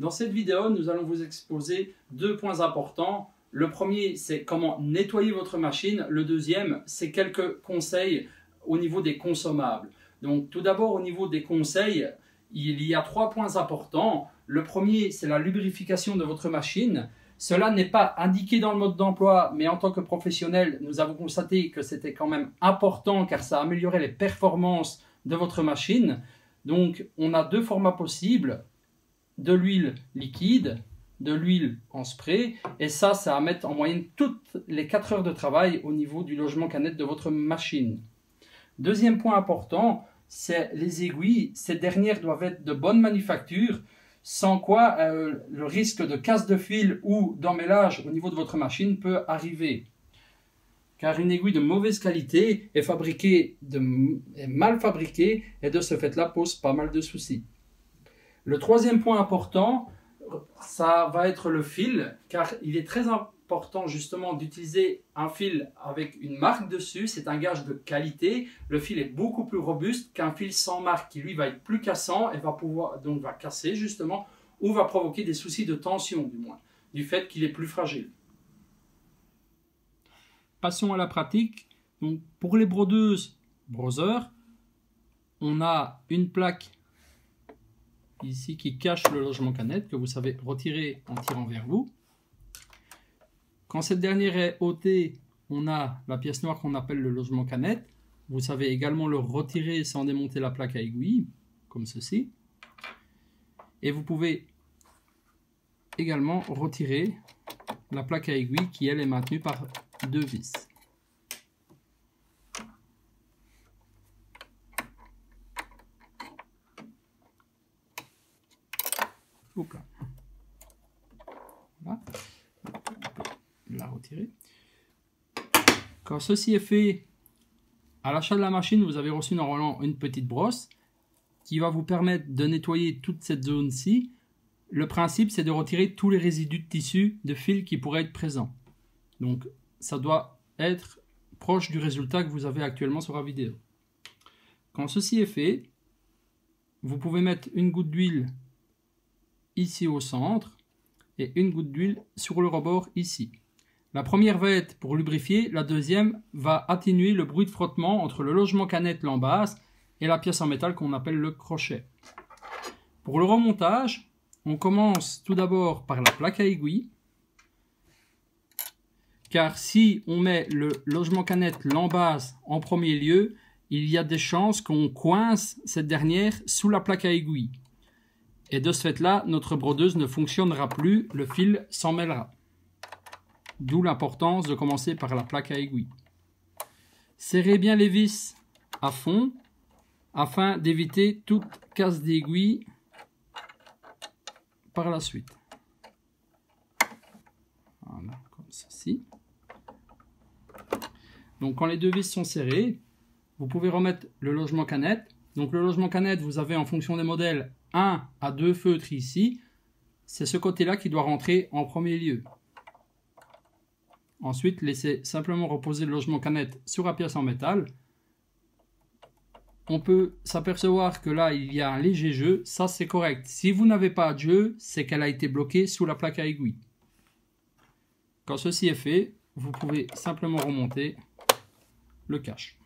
Dans cette vidéo, nous allons vous exposer deux points importants. Le premier, c'est comment nettoyer votre machine. Le deuxième, c'est quelques conseils au niveau des consommables. Donc, tout d'abord, au niveau des conseils, il y a trois points importants. Le premier, c'est la lubrification de votre machine. Cela n'est pas indiqué dans le mode d'emploi, mais en tant que professionnel, nous avons constaté que c'était quand même important car ça améliorait les performances de votre machine. Donc, on a deux formats possibles, de l'huile liquide, de l'huile en spray, et ça à mettre en moyenne toutes les 4 heures de travail au niveau du logement canette de votre machine. Deuxième point important, c'est les aiguilles. Ces dernières doivent être de bonne manufacture, sans quoi le risque de casse de fil ou d'emmêlage au niveau de votre machine peut arriver. Car une aiguille de mauvaise qualité est mal fabriquée et de ce fait-là pose pas mal de soucis. Le troisième point important, ça va être le fil, car il est très important justement d'utiliser un fil avec une marque dessus, c'est un gage de qualité. Le fil est beaucoup plus robuste qu'un fil sans marque qui lui va être plus cassant et va casser justement ou va provoquer des soucis de tension du moins, du fait qu'il est plus fragile. Passons à la pratique. Donc, pour les brodeuses Brother, on a une plaque ici qui cache le logement canette que vous savez retirer en tirant vers vous. Quand cette dernière est ôtée, on a la pièce noire qu'on appelle le logement canette. Vous savez également le retirer sans démonter la plaque à aiguille, comme ceci. Et vous pouvez également retirer la plaque à aiguille qui elle est maintenue par deux vis. Voilà. On peut la retirer. Quand ceci est fait, à l'achat de la machine, vous avez reçu normalement une petite brosse qui va vous permettre de nettoyer toute cette zone-ci. Le principe, c'est de retirer tous les résidus de tissu, de fil qui pourraient être présents. Donc, ça doit être proche du résultat que vous avez actuellement sur la vidéo. Quand ceci est fait, vous pouvez mettre une goutte d'huile ici au centre et une goutte d'huile sur le rebord ici. La première va être pour lubrifier, la deuxième va atténuer le bruit de frottement entre le logement canette lambasse et la pièce en métal qu'on appelle le crochet. Pour le remontage, on commence tout d'abord par la plaque à aiguille, car si on met le logement canette lambasse en premier lieu, il y a des chances qu'on coince cette dernière sous la plaque à aiguille. Et de ce fait-là, notre brodeuse ne fonctionnera plus, le fil s'en mêlera. D'où l'importance de commencer par la plaque à aiguille. Serrez bien les vis à fond afin d'éviter toute casse d'aiguille par la suite. Voilà, comme ceci. Donc quand les deux vis sont serrées, vous pouvez remettre le logement canette. Donc le logement canette, vous avez en fonction des modèles 1 à 2 feutres ici. C'est ce côté-là qui doit rentrer en premier lieu. Ensuite, laissez simplement reposer le logement canette sur la pièce en métal. On peut s'apercevoir que là, il y a un léger jeu. Ça, c'est correct. Si vous n'avez pas de jeu, c'est qu'elle a été bloquée sous la plaque à aiguille. Quand ceci est fait, vous pouvez simplement remonter le cache.